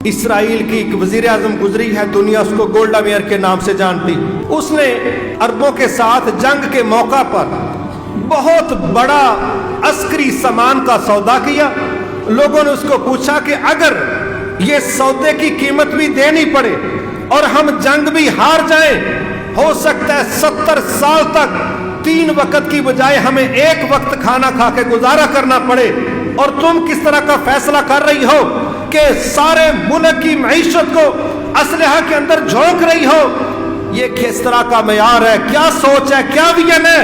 اسرائیل کی ایک وزیر اعظم گزری ہے، دنیا اس کو گولڈا میئر کے نام سے جانتی. اس نے عربوں کے ساتھ جنگ کے موقع پر بہت بڑا عسکری سامان کا سودا کیا. لوگوں نے اس کو پوچھا کہ اگر یہ سودے کی قیمت بھی دینی پڑے اور ہم جنگ بھی ہار جائیں، ہو سکتا ہے 70 سال تک 3 وقت کی بجائے ہمیں 1 وقت کھانا کھا کے گزارا کرنا پڑے، اور تم کس طرح کا فیصلہ کر رہی ہو کہ سارے ملک کی معیشت کو اسلحہ کے اندر جھونک رہی ہو؟ یہ کس طرح کا معیار ہے؟ کیا سوچ ہے؟ کیا ویژن ہے؟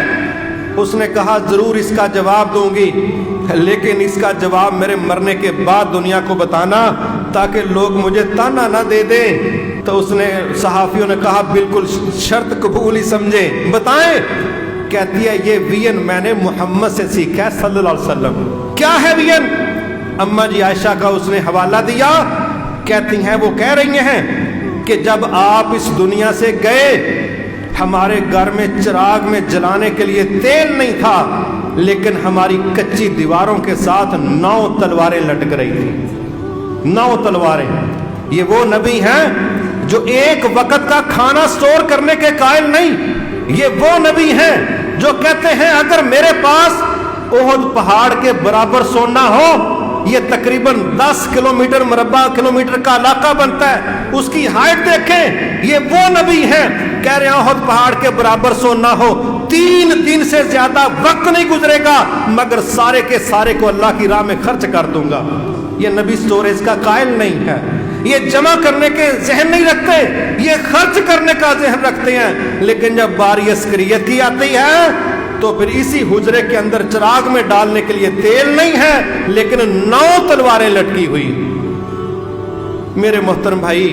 اس نے کہا ضرور اس کا جواب دوں گی، لیکن اس کا جواب میرے مرنے کے بعد دنیا کو بتانا تاکہ لوگ مجھے تانا نہ دے دیں. تو اس نے صحافیوں نے کہا بالکل شرط قبول ہی سمجھے، بتائیں. کہتی ہے یہ وین میں نے محمد سے سیکھا ہے صلی اللہ علیہ وسلم. کیا ہے وین؟ اما جی عائشہ کا اس نے حوالہ دیا. کہتی ہیں وہ کہہ رہی ہیں کہ جب آپ اس دنیا سے گئے ہمارے گھر میں چراغ میں جلانے کے لیے تیل نہیں تھا، لیکن ہماری کچی دیواروں کے ساتھ 9 تلواریں لٹک رہی تھیں. 9 تلواریں. یہ وہ نبی ہیں جو 1 وقت کا کھانا سٹور کرنے کے قائل نہیں. یہ وہ نبی ہیں جو کہتے ہیں اگر میرے پاس احد پہاڑ کے برابر سونا ہو، یہ تقریباً 10 کلومیٹر مربع کلومیٹر کا علاقہ بنتا ہے، اس کی ہائٹ دیکھیں. یہ وہ نبی ہیں کہہ رہے ہیں احد پہاڑ کے برابر سونا ہو، 3 دن سے زیادہ وقت نہیں گزرے گا مگر سارے کے سارے کو اللہ کی راہ میں خرچ کر دوں گا. یہ نبی سٹوریج کا قائل نہیں ہے، یہ جمع کرنے کے ذہن نہیں رکھتے، یہ خرچ کرنے کا ذہن رکھتے ہیں. لیکن جب باری عسکریت کی آتی ہے تو پھر اسی حجرے کے اندر چراغ میں ڈالنے کے لیے تیل نہیں ہے لیکن 9 تلواریں لٹکی ہوئی. میرے محترم بھائی،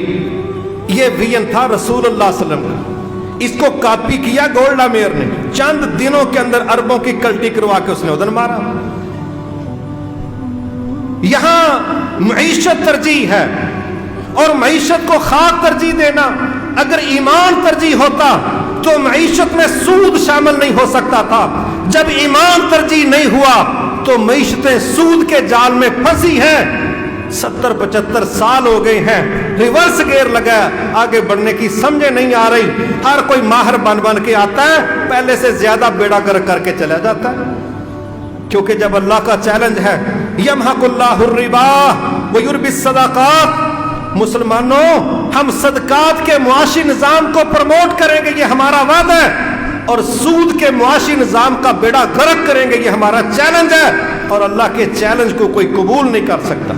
یہ وین تھا رسول اللہ صلی اللہ علیہ وسلم کا. اس کو کاپی کیا گولڈا میئر نے، چند دنوں کے اندر اربوں کی کلٹی کروا کے اس نے ادھر مارا. یہاں معیشت ترجیح ہے، اور معیشت کو خاک ترجیح دینا. اگر ایمان ترجیح ہوتا تو معیشت میں سود شامل نہیں ہو سکتا تھا. جب ایمان ترجیح نہیں ہوا تو معیشتیں سود کے جال میں پھنسی ہیں. 70-75 سال ہو گئے ہیں، ریورس گیئر لگا، آگے بڑھنے کی سمجھے نہیں آ رہی. ہر کوئی ماہر بن کے آتا ہے، پہلے سے زیادہ بیڑا گرک کر کے چلا جاتا ہے. کیونکہ جب اللہ کا چیلنج ہے یمحق اللہ الربا ویربی الصدقات، مسلمانوں ہم صدقات کے معاشی نظام کو پروموٹ کریں گے، یہ ہمارا وعدہ ہے، اور سود کے معاشی نظام کا بیڑا غرق کریں گے، یہ ہمارا چیلنج ہے. اور اللہ کے چیلنج کو کوئی قبول نہیں کر سکتا.